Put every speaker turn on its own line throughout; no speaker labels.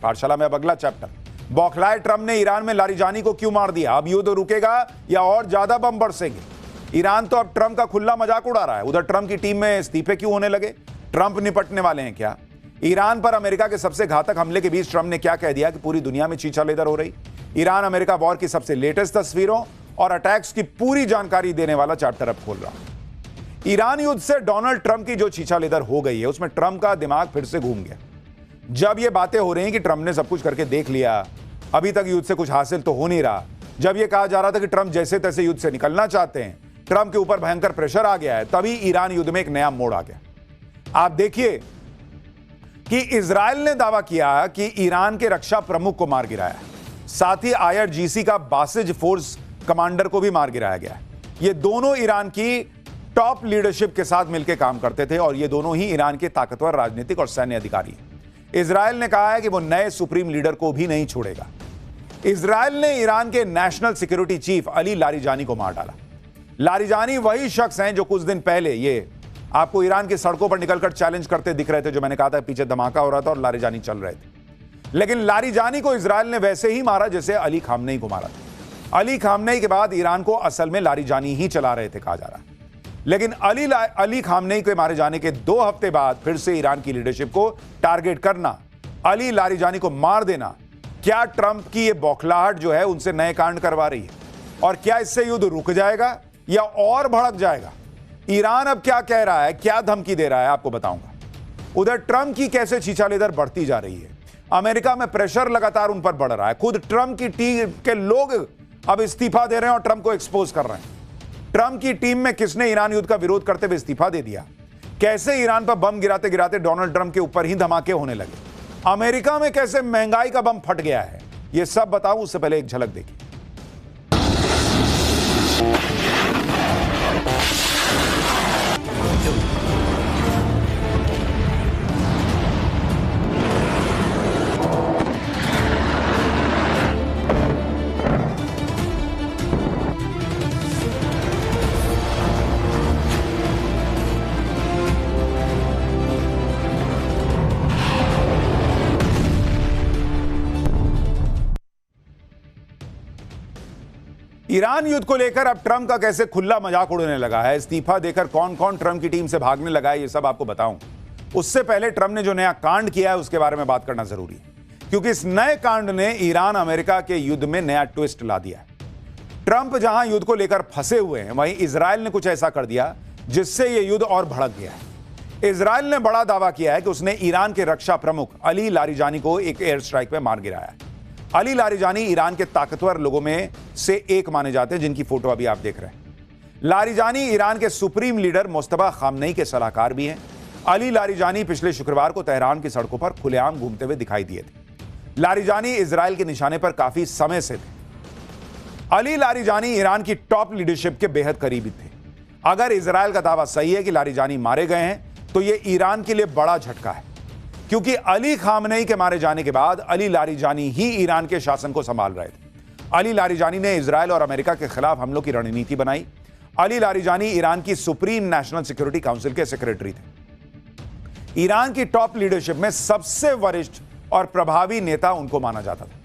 पाठशाला में अब अगला चैप्टर। बौखलाए ट्रंप ने ईरान में लारिजानी को क्यों मार दिया? अब युद्ध रुकेगा या और ज्यादा बम बरसेंगे? ईरान तो अब ट्रंप का खुला मजाक उड़ा रहा है। उधर ट्रंप की टीम में इस्तीफे क्यों होने लगे? ट्रंप निपटने वाले हैं क्या? ईरान पर अमेरिका के सबसे घातक हमले के बीच ट्रंप ने क्या कह दिया कि पूरी दुनिया में चीचा लेदर हो रही? ईरान अमेरिका वॉर की सबसे लेटेस्ट तस्वीरों और अटैक्स की पूरी जानकारी देने वाला चैप्टर अब खोल रहा है। ईरान युद्ध से डोनाल्ड ट्रंप की जो चीचा लेदर हो गई है, उसमें ट्रंप का दिमाग फिर से घूम गया। जब ये बातें हो रही हैं कि ट्रंप ने सब कुछ करके देख लिया, अभी तक युद्ध से कुछ हासिल तो हो नहीं रहा, जब यह कहा जा रहा था कि ट्रंप जैसे तैसे युद्ध से निकलना चाहते हैं, ट्रंप के ऊपर भयंकर प्रेशर आ गया है, तभी ईरान युद्ध में एक नया मोड़ आ गया। आप देखिए कि इजराइल ने दावा किया कि ईरान के रक्षा प्रमुख को मार गिराया, साथ ही IRGC का बासिज फोर्स कमांडर को भी मार गिराया गया। ये दोनों ईरान की टॉप लीडरशिप के साथ मिलकर काम करते थे और ये दोनों ही ईरान के ताकतवर राजनीतिक और सैन्य अधिकारी। इजराइल ने कहा है कि वो नए सुप्रीम लीडर को भी नहीं छोड़ेगा। इजराइल ने ईरान के national security chief Ali Larijani को मार डाला। लारिजानी वही शख्स हैं जो कुछ दिन पहले ये आपको ईरान की सड़कों पर निकलकर चैलेंज करते दिख रहे थे, जो मैंने कहा था पीछे धमाका हो रहा था और लारिजानी चल रहे थे। लेकिन लारिजानी को इजराइल ने वैसे ही मारा जैसे अली खामनेई को मारा था। अली खामनेई के बाद ईरान को असल में लारिजानी ही चला रहे थे कहा जा रहा है। लेकिन अली खामनेई के मारे जाने के 2 हफ्ते बाद फिर से ईरान की लीडरशिप को टारगेट करना, अली लारिजानी को मार देना, क्या ट्रंप की ये बौखलाहट जो है उनसे नए कांड करवा रही है? और क्या इससे युद्ध रुक जाएगा या और भड़क जाएगा? ईरान अब क्या कह रहा है, क्या धमकी दे रहा है, आपको बताऊंगा। उधर ट्रंप की कैसे छीछालेदर बढ़ती जा रही है। अमेरिका में प्रेशर लगातार उन पर बढ़ रहा है। खुद ट्रंप की टीम के लोग अब इस्तीफा दे रहे हैं और ट्रंप को एक्सपोज कर रहे हैं। ट्रंप की टीम में किसने ईरान युद्ध का विरोध करते हुए इस्तीफा दे दिया? कैसे ईरान पर बम गिराते गिराते डोनाल्ड ट्रंप के ऊपर ही धमाके होने लगे? अमेरिका में कैसे महंगाई का बम फट गया है? यह सब बताऊं उससे पहले एक झलक देखिए। ईरान युद्ध को लेकर अब ट्रंप का कैसे खुला मजाक उड़ने लगा है, इस्तीफा देकर कौन कौन ट्रंप की टीम से भागने लगा है, ये सब आपको बताऊं। उससे पहले ट्रंप ने जो नया कांड किया है उसके बारे में बात करना जरूरी है, क्योंकि इस नए कांड ने ईरान अमेरिका के युद्ध में नया ट्विस्ट ला दिया है। ट्रंप जहां युद्ध को लेकर फंसे हुए हैं, वहीं इजराइल ने कुछ ऐसा कर दिया जिससे यह युद्ध और भड़क गया है। इजराइल ने बड़ा दावा किया है कि उसने ईरान के रक्षा प्रमुख अली लारिजानी को एक एयर स्ट्राइक में मार गिराया है। अली लारिजानी ईरान के ताकतवर लोगों में से एक माने जाते हैं, जिनकी फोटो अभी आप देख रहे हैं। लारिजानी ईरान के सुप्रीम लीडर मुस्तफा खामनेई के सलाहकार भी हैं। अली लारिजानी पिछले शुक्रवार को तेहरान की सड़कों पर खुलेआम घूमते हुए दिखाई दिए थे। लारिजानी इजराइल के निशाने पर काफी समय से थे। अली लारिजानी ईरान की टॉप लीडरशिप के बेहद करीबी थे। अगर इजराइल का दावा सही है कि लारिजानी मारे गए हैं, तो यह ईरान के लिए बड़ा झटका है, क्योंकि अली खामनेई के मारे जाने के बाद अली लारिजानी ही ईरान के शासन को संभाल रहे थे। अली लारिजानी ने इजराइल और अमेरिका के खिलाफ हमलों की रणनीति बनाई। अली लारिजानी ईरान की सुप्रीम नेशनल सिक्योरिटी काउंसिल के सेक्रेटरी थे। ईरान की टॉप लीडरशिप में सबसे वरिष्ठ और प्रभावी नेता उनको माना जाता था।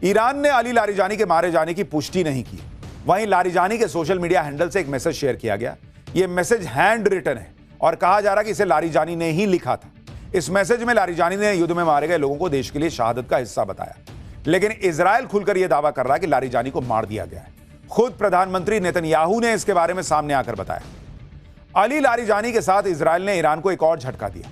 ईरान ने अली लारिजानी के मारे जाने की पुष्टि नहीं की। वहीं लारिजानी के सोशल मीडिया हैंडल से एक मैसेज शेयर किया गया। यह मैसेज हैंड रिटन है और कहा जा रहा कि इसे लारिजानी ने ही लिखा था। इस मैसेज में लारिजानी ने युद्ध में मारे गए लोगों को देश के लिए शहादत का हिस्सा बताया। लेकिन इजराइल खुलकर यह दावा कर रहा है कि लारिजानी को मार दिया गया है। खुद प्रधानमंत्री नेतन्याहू ने इसके बारे में सामने आकर बताया। अली लारिजानी के साथ इजराइल ने ईरान को एक और झटका दिया।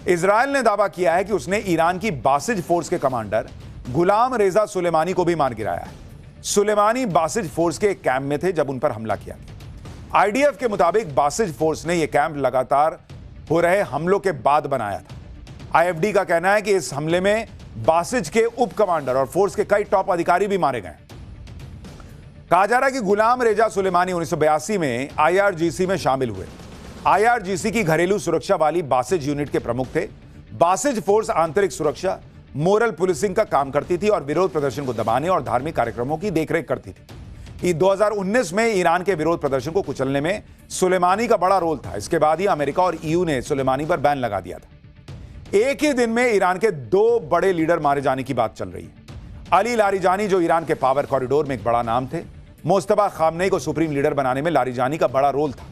इजराइल ने दावा किया है कि उसने ईरान की बासिज फोर्स के कमांडर गुलाम रेजा सुलेमानी को भी मार गिराया है। सुलेमानी बासिज फोर्स के एक कैंप में थे जब उन पर हमला किया गया। आईडीएफ के मुताबिक बासिज फोर्स ने यह कैंप लगातार हो रहे हमलों के बाद बनाया था। आईएफडी का कहना है कि इस हमले में बासिज के उप कमांडर और फोर्स के कई टॉप अधिकारी भी मारे गए। कहा जा रहा है कि गुलाम रेजा सुलेमानी 1982 में IRGC में शामिल हुए। IRGC की घरेलू सुरक्षा वाली बासिज यूनिट के प्रमुख थे। बासिज फोर्स आंतरिक सुरक्षा, मोरल पुलिसिंग का काम करती थी और विरोध प्रदर्शन को दबाने और धार्मिक कार्यक्रमों की देखरेख करती थी। 2019 में ईरान के विरोध प्रदर्शन को कुचलने में सुलेमानी का बड़ा रोल था। इसके बाद ही अमेरिका और EU ने सुलेमानी पर बैन लगा दिया था। एक ही दिन में ईरान के 2 बड़े लीडर मारे जाने की बात चल रही है। अली लारिजानी, जो ईरान के पावर कॉरिडोर में एक बड़ा नाम थे, मुस्तफा खामनेई को सुप्रीम लीडर बनाने में लारिजानी का बड़ा रोल था।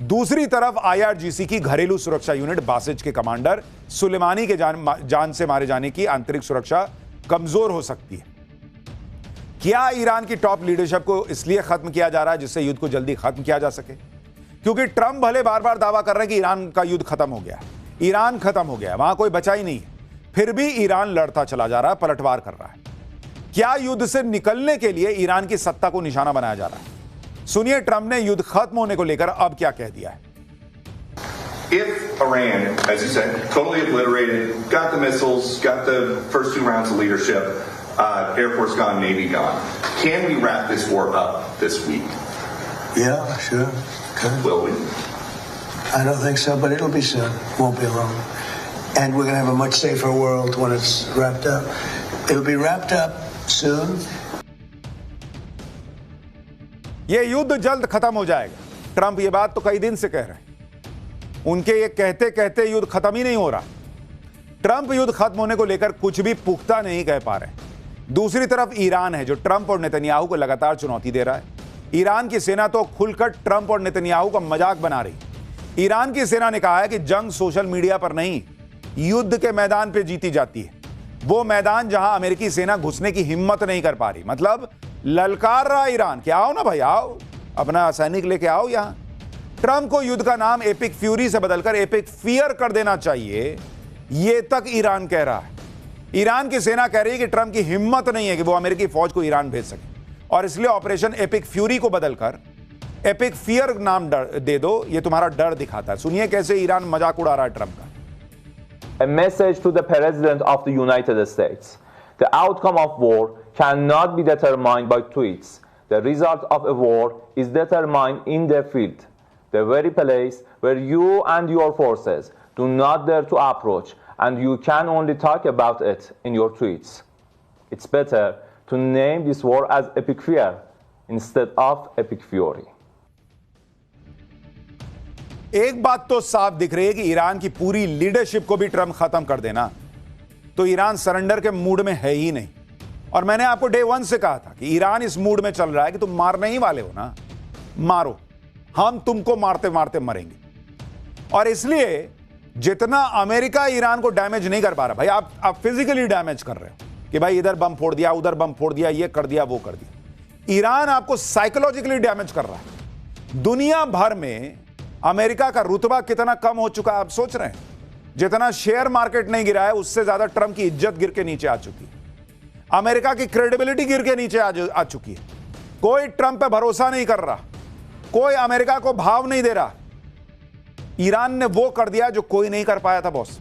दूसरी तरफ IRGC की घरेलू सुरक्षा यूनिट बासिज के कमांडर सुलेमानी के जान से मारे जाने की आंतरिक सुरक्षा कमजोर हो सकती है। क्या ईरान की टॉप लीडरशिप को इसलिए खत्म किया जा रहा है जिससे युद्ध को जल्दी खत्म किया जा सके? क्योंकि ट्रंप भले बार बार दावा कर रहे हैं कि ईरान का युद्ध खत्म हो गया है, ईरान खत्म हो गया है, वहां कोई बचा ही नहीं है, फिर भी ईरान लड़ता चला जा रहा है, पलटवार कर रहा है। क्या युद्ध से निकलने के लिए ईरान की सत्ता को निशाना बनाया जा रहा है? सुनिए ट्रंप ने युद्ध खत्म होने को लेकर अब क्या कह दिया है।
If Iran, as you said, totally obliterated, got the missiles, got the first 2 rounds of leadership, Air Force gone, Navy gone, can we wrap this war up this week?
Yeah, sure. Good.
Will we?
I don't think so, but it'll be soon. Won't be long. And we're going to have a much safer world when it's wrapped up. It'll be wrapped up soon.
ये युद्ध जल्द खत्म हो जाएगा। Trump ये बात तो कई दिन से कह रहे हैं। उनके ये कहते कहते युद्ध खत्म ही नहीं हो रहा। ट्रंप युद्ध खत्म होने को लेकर कुछ भी पुख्ता नहीं कह पा रहे। दूसरी तरफ ईरान है जो ट्रंप और नेतन्याहू को लगातार चुनौती दे रहा है। ईरान की सेना तो खुलकर ट्रंप और नेतन्याहू का मजाक बना रही। ईरान की सेना ने कहा है कि जंग सोशल मीडिया पर नहीं, युद्ध के मैदान पर जीती जाती है। वो मैदान जहां अमेरिकी सेना घुसने की हिम्मत नहीं कर पा रही। मतलब ललकार रहा ईरान कि आओ ना भाई, आओ, अपना सैनिक लेके आओ यहां। ट्रंप को युद्ध का नाम एपिक फ्यूरी से बदलकर एपिक फियर कर देना चाहिए, यह तक ईरान कह रहा है। ईरान की सेना कह रही है कि ट्रंप की हिम्मत नहीं है कि वो अमेरिकी फौज को ईरान भेज सके, और इसलिए ऑपरेशन एपिक फ्यूरी को बदलकर एपिक फियर नाम दे दो। यह तुम्हारा डर दिखाता है। सुनिए कैसे ईरान मजाक उड़ा रहा है ट्रंप का।
A message to the President of the United States. The outcome of war cannot be determined by tweets. The result of a war is determined in the field, the very place where you and your forces do not dare to approach, and you can only talk about it in your tweets. It's better to name this war as Epic Fear instead of Epic Fury.
एक बात तो साफ दिख रही है कि Iran की पूरी लीडरशिप को भी ट्रंप खत्म कर देना तो ईरान सरेंडर के मूड में है ही नहीं। और मैंने आपको डे 1 से कहा था कि ईरान इस मूड में चल रहा है कि तुम मारने ही वाले हो ना, मारो, हम तुमको मारते मारते मरेंगे। और इसलिए जितना अमेरिका ईरान को डैमेज नहीं कर पा रहा, भाई आप फिजिकली डैमेज कर रहे हो कि भाई इधर बम फोड़ दिया, उधर बम फोड़ दिया, ये कर दिया, वो कर दिया। ईरान आपको साइकोलॉजिकली डैमेज कर रहा है। दुनिया भर में अमेरिका का रुतबा कितना कम हो चुका है आप सोच रहे हैं? जितना शेयर मार्केट नहीं गिरा है उससे ज्यादा ट्रंप की इज्जत गिर के नीचे आ चुकी है। अमेरिका की क्रेडिबिलिटी गिर के नीचे आ चुकी है। कोई ट्रंप पे भरोसा नहीं कर रहा, कोई अमेरिका को भाव नहीं दे रहा। ईरान ने वो कर दिया जो कोई नहीं कर पाया था बॉस।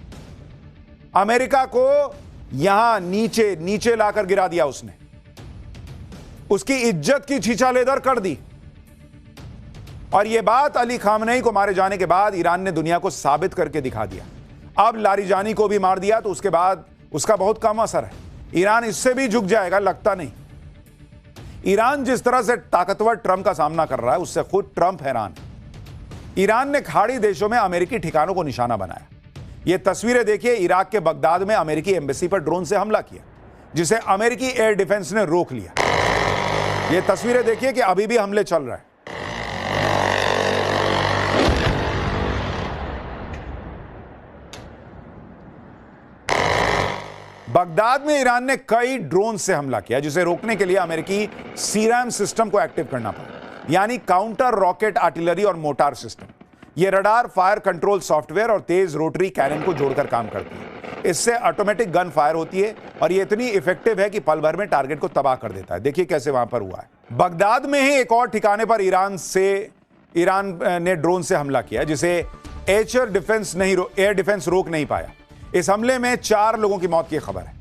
अमेरिका को यहां नीचे नीचे लाकर गिरा दिया उसने, उसकी इज्जत की छीछालेदर कर दी। और यह बात अली खामनेई को मारे जाने के बाद ईरान ने दुनिया को साबित करके दिखा दिया। अब लारिजानी को भी मार दिया तो उसके बाद उसका बहुत कम असर है। ईरान इससे भी झुक जाएगा लगता नहीं। ईरान जिस तरह से ताकतवर ट्रंप का सामना कर रहा है उससे खुद ट्रंप हैरान है। ईरान ने खाड़ी देशों में अमेरिकी ठिकानों को निशाना बनाया। यह तस्वीरें देखिए, इराक के बगदाद में अमेरिकी एम्बेसी पर ड्रोन से हमला किया जिसे अमेरिकी एयर डिफेंस ने रोक लिया। यह तस्वीरें देखिए कि अभी भी हमले चल रहे हैं। बगदाद में ईरान ने कई ड्रोन से हमला किया जिसे रोकने के लिए अमेरिकी सीरैम सिस्टम को एक्टिव करना पड़ा, यानी काउंटर रॉकेट आर्टिलरी और मोटार सिस्टम। यह रडार, फायर कंट्रोल सॉफ्टवेयर और तेज रोटरी कैनन को जोड़कर काम करती है। इससे ऑटोमेटिक गन फायर होती है और यह इतनी इफेक्टिव है कि पल भर में टारगेट को तबाह कर देता है। देखिए कैसे वहां पर हुआ है। बगदाद में ही एक और ठिकाने पर ईरान ने ड्रोन से हमला किया जिसे एयर डिफेंस रोक नहीं पाया। इस हमले में 4 लोगों की मौत की खबर है।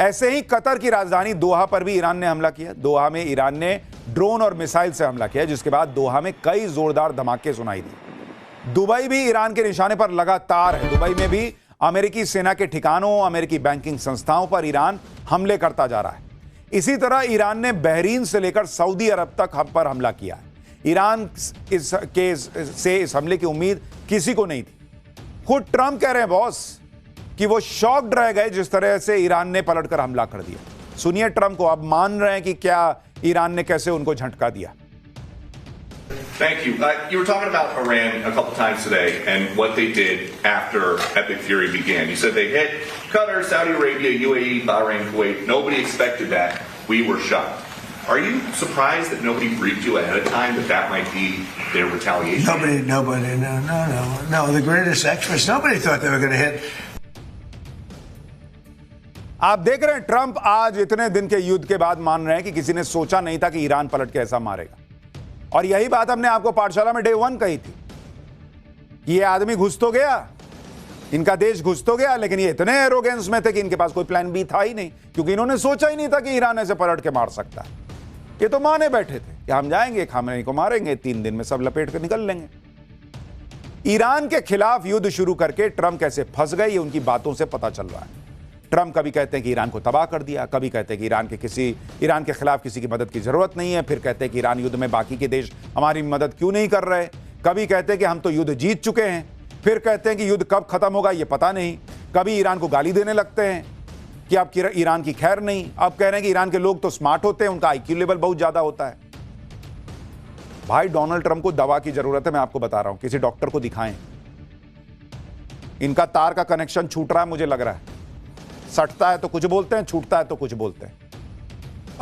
ऐसे ही कतर की राजधानी दोहा पर भी ईरान ने हमला किया। दोहा में ईरान ने ड्रोन और मिसाइल से हमला किया जिसके बाद दोहा में कई जोरदार धमाके सुनाई दी। दुबई भी ईरान के निशाने पर लगातार है। दुबई में भी अमेरिकी सेना के ठिकानों, अमेरिकी बैंकिंग संस्थाओं पर ईरान हमले करता जा रहा है। इसी तरह ईरान ने बहरीन से लेकर सऊदी अरब तक हम पर हमला किया है। ईरान से इस हमले की उम्मीद किसी को नहीं थी। खुद ट्रंप कह रहे हैं बॉस कि वो शॉक्ड रह गए जिस तरह से ईरान ने पलटकर हमला कर दिया। सुनिए ट्रंप को, अब मान रहे हैं कि क्या ईरान ने कैसे उनको झटका दिया।
Thank you. You were talking about Iran a couple times today and what they did after Epic Fury began. You said they hit Qatar, Saudi Arabia, UAE, Bahrain, Kuwait. Nobody expected that. We were shocked. Are you surprised that nobody briefed you ahead of time that might be their retaliation?
Nobody, no. The greatest experts, nobody thought they were going to hit.
आप देख रहे हैं Trump आज इतने दिन के युद्ध के बाद मान रहे हैं कि किसी ने सोचा नहीं था कि ईरान पलट के ऐसा मारेगा। और यही बात हमने आपको पाठशाला में डे 1 कही थी। ये आदमी घुस तो गया, इनका देश घुस तो गया, लेकिन ये इतने एरोगेंस में थे कि इनके पास कोई प्लान बी था ही नहीं, क्योंकि इन्होंने सोचा ही नहीं था कि ईरान ऐसे पलट के मार सकता है। ये तो माने बैठे थे कि हम जाएंगे, खामेनी को मारेंगे, 3 दिन में सब लपेट कर निकल लेंगे। ईरान के खिलाफ युद्ध शुरू करके ट्रंप कैसे फंस गए, ये उनकी बातों से पता चल रहा है। ट्रंप कभी कहते हैं कि ईरान को तबाह कर दिया, कभी कहते हैं कि ईरान के खिलाफ किसी की मदद की जरूरत नहीं है, फिर कहते हैं कि ईरान युद्ध में बाकी के देश हमारी मदद क्यों नहीं कर रहे, कभी कहते हैं कि हम तो युद्ध जीत चुके हैं, फिर कहते हैं कि युद्ध कब खत्म होगा ये पता नहीं, कभी ईरान को गाली देने लगते हैं कि अब ईरान की खैर नहीं, अब कह रहे हैं कि ईरान के लोग तो स्मार्ट होते हैं, उनका IQ लेवल बहुत ज्यादा होता है। भाई डोनाल्ड ट्रंप को दवा की जरूरत है, मैं आपको बता रहा हूं, किसी डॉक्टर को दिखाएं। इनका तार का कनेक्शन छूट रहा है, मुझे लग रहा है। सटता है तो कुछ बोलते हैं, छूटता है तो कुछ बोलते हैं।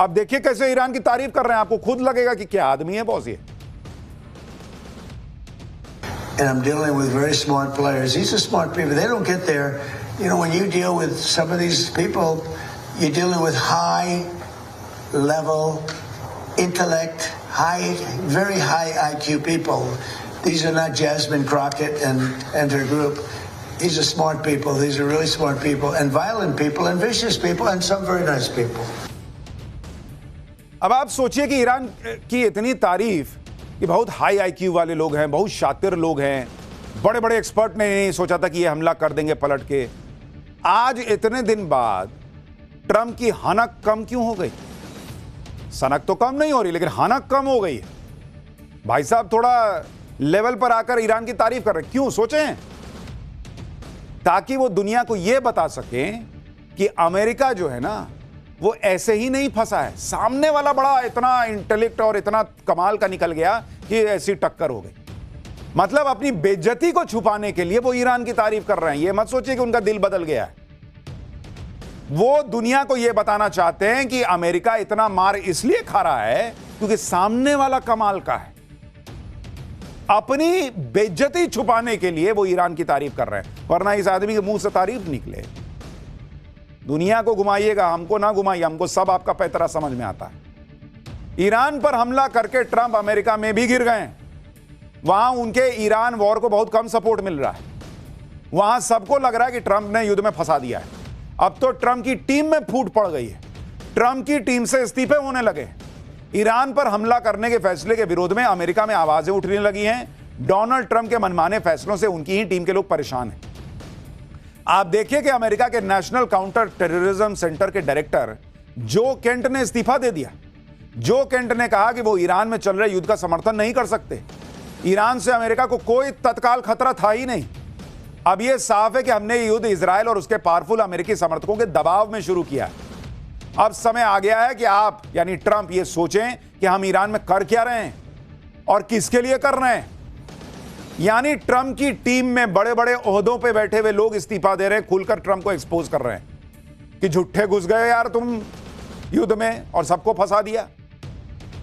अब देखिए कैसे ईरान की तारीफ कर रहे हैं, आपको खुद लगेगा कि क्या आदमी है बॉस ये।
And I'm dealing with very smart players. These are smart people. They don't get there. You know, when you deal with some of these people, you're dealing with high level intellect, very high IQ people. These are not Jasmine Crockett and her group. These are smart people. These are really smart people, and violent people, and vicious people, and some very nice people.
अब आप सोचिए कि Iran की इतनी तारीफ कि बहुत high IQ वाले लोग हैं, बहुत शातिर लोग हैं, बड़े बड़े एक्सपर्ट ने नहीं सोचा था कि ये हमला कर देंगे पलट के। आज इतने दिन बाद ट्रंप की हनक कम क्यों हो गई? सनक तो कम नहीं हो रही, लेकिन हनक कम हो गई है। भाई साहब थोड़ा लेवल पर आकर ईरान की तारीफ कर रहे हैं, क्यों सोचें? ताकि वो दुनिया को यह बता सकें कि अमेरिका जो है ना वो ऐसे ही नहीं फंसा है, सामने वाला बड़ा इतना इंटेलेक्ट और इतना कमाल का निकल गया कि ऐसी टक्कर हो गई। मतलब अपनी बेइज्जती को छुपाने के लिए वो ईरान की तारीफ कर रहे हैं। ये मत सोचिए कि उनका दिल बदल गया है। वो दुनिया को यह बताना चाहते हैं कि अमेरिका इतना मार इसलिए खा रहा है क्योंकि सामने वाला कमाल का है। अपनी बेइज्जती छुपाने के लिए वो ईरान की तारीफ कर रहे हैं, वरना इस आदमी के मुंह से तारीफ निकले। दुनिया को घुमाइएगा, हमको ना घुमाइए, हमको सब आपका पैतरा समझ में आता है। ईरान पर हमला करके ट्रंप अमेरिका में भी गिर गए। वहां उनके ईरान वॉर को बहुत कम सपोर्ट मिल रहा है। वहां सबको लग रहा है कि ट्रंप ने युद्ध में फंसा दिया है। अब तो ट्रंप की टीम में फूट पड़ गई है, ट्रंप की टीम से इस्तीफे होने लगे। ईरान पर हमला करने के फैसले के विरोध में अमेरिका में आवाजें उठने लगी हैं। डोनाल्ड ट्रंप के मनमाने फैसलों से उनकी ही टीम के लोग परेशान हैं। आप देखिए कि अमेरिका के नेशनल काउंटर टेररिज्म सेंटर के डायरेक्टर जो केंट ने इस्तीफा दे दिया। जो केंट ने कहा कि वो ईरान में चल रहे युद्ध का समर्थन नहीं कर सकते। ईरान से अमेरिका को कोई तत्काल खतरा था ही नहीं। अब यह साफ है कि हमने ये युद्ध इजराइल और उसके पावरफुल अमेरिकी समर्थकों के दबाव में शुरू किया है। अब समय आ गया है कि आप यानी ट्रंप ये सोचें कि हम ईरान में कर क्या रहे हैं और किसके लिए कर रहे हैं। यानी ट्रंप की टीम में बड़े बड़े ओहदों पे बैठे हुए लोग इस्तीफा दे रहे हैं, खुलकर ट्रंप को एक्सपोज कर रहे हैं कि झूठे घुस गए यार तुम युद्ध में और सबको फंसा दिया।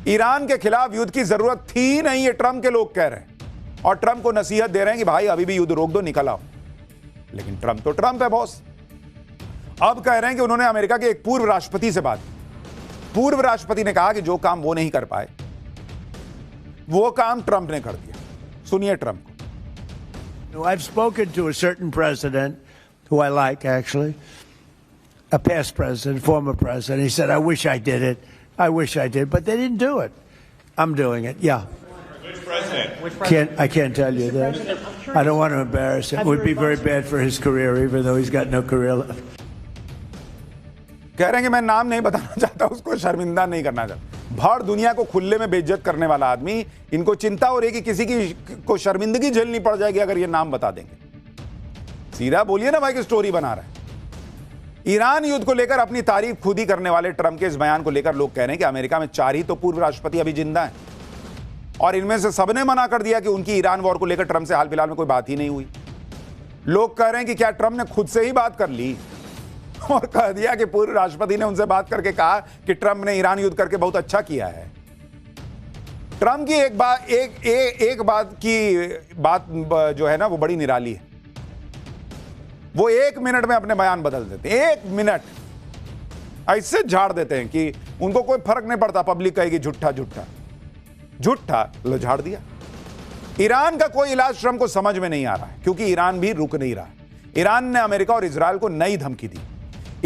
ईरान के खिलाफ युद्ध की जरूरत थी नहीं, ये ट्रंप के लोग कह रहे हैं और ट्रंप को नसीहत दे रहे हैं कि भाई अभी भी युद्ध रोक दो, निकल आओ। लेकिन ट्रंप तो ट्रंप है बॉस। अब कह रहे हैं कि उन्होंने अमेरिका के एक पूर्व राष्ट्रपति से बात। पूर्व राष्ट्रपति ने कहा कि जो काम वो नहीं कर पाए वो काम ट्रंप ने कर दिया। सुनिए ट्रंप को।
I've spoken to a certain president who I like, actually, a past president, former president. He said, I wish I did it. I wish I did, but they didn't do it. I'm doing it. Yeah.
Which president?
I can't tell you that. I don't want to embarrass him. It would be very bad for his career, even though he's got no career left.
कह रहे हैं कि मैं नाम नहीं बताना चाहता, उसको शर्मिंदा नहीं करना चाहता। भर दुनिया को खुले में बेइज्जत करने वाला आदमी, इनको चिंता हो रही है कि किसी की को शर्मिंदगी झेलनी पड़ जाएगी अगर ये नाम बता देंगे। सीधा बोलिए ना भाई कि स्टोरी बना रहा है। ईरान युद्ध को लेकर अपनी तारीफ खुद ही करने वाले ट्रंप के इस बयान को लेकर लोग कह रहे हैं कि अमेरिका में 4 ही तो पूर्व राष्ट्रपति अभी जिंदा हैं और इनमें से सबने मना कर दिया कि उनकी ईरान वॉर को लेकर ट्रंप से हाल फिलहाल में कोई बात ही नहीं हुई। लोग कह रहे हैं कि क्या ट्रंप ने खुद से ही बात कर ली और कह दिया कि पूर्व राष्ट्रपति ने उनसे बात करके कहा कि ट्रंप ने ईरान युद्ध करके बहुत अच्छा किया है। ट्रंप की एक बात जो है ना वो बड़ी निराली है। वो 1 मिनट में अपने बयान बदल देते हैं, 1 मिनट ऐसे झाड़ देते हैं कि उनको कोई फर्क नहीं पड़ता। पब्लिक कहेगी झूठा झूठा झूठा, लो झाड़ दिया। ईरान का कोई इलाज ट्रंप को समझ में नहीं आ रहा है क्योंकि ईरान भी रुक नहीं रहा। ईरान ने अमेरिका और इजराइल को नई धमकी दी।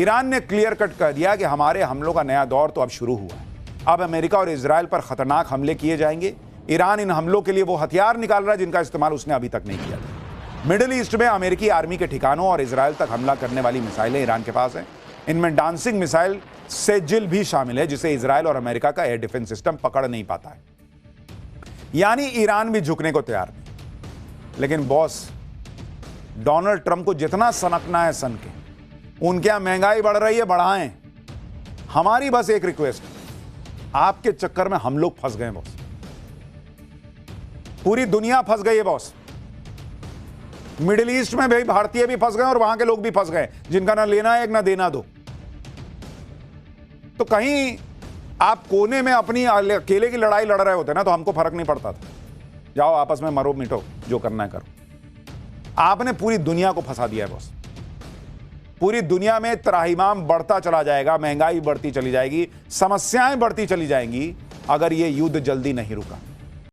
ईरान ने क्लियर कट कर दिया कि हमारे हमलों का नया दौर तो अब शुरू हुआ है। अब अमेरिका और इजराइल पर खतरनाक हमले किए जाएंगे। ईरान इन हमलों के लिए वो हथियार निकाल रहा है जिनका इस्तेमाल उसने अभी तक नहीं किया था। मिडिल ईस्ट में अमेरिकी आर्मी के ठिकानों और इजराइल तक हमला करने वाली मिसाइलें ईरान के पास हैं। इनमें डांसिंग मिसाइल सेजिल भी शामिल है जिसे इजराइल और अमेरिका का एयर डिफेंस सिस्टम पकड़ नहीं पाता है। यानी ईरान भी झुकने को तैयार नहीं। लेकिन बॉस डोनाल्ड ट्रंप को जितना सनकना है सन के, उनके यहां महंगाई बढ़ रही है, बढ़ाएं। हमारी बस एक रिक्वेस्ट, आपके चक्कर में हम लोग फंस गए बॉस, पूरी दुनिया फंस गई है बॉस। मिडिल ईस्ट में भाई भारतीय भी फंस गए और वहां के लोग भी फंस गए जिनका ना लेना है एक ना देना दो। तो कहीं आप कोने में अपनी अकेले की लड़ाई लड़ रहे होते ना तो हमको फर्क नहीं पड़ता था। जाओ आपस में मरो मिटो, जो करना है करो। आपने पूरी दुनिया को फंसा दिया है बॉस। पूरी दुनिया में त्राहिमाम बढ़ता चला जाएगा, महंगाई बढ़ती चली जाएगी, समस्याएं बढ़ती चली जाएंगी अगर यह युद्ध जल्दी नहीं रुका।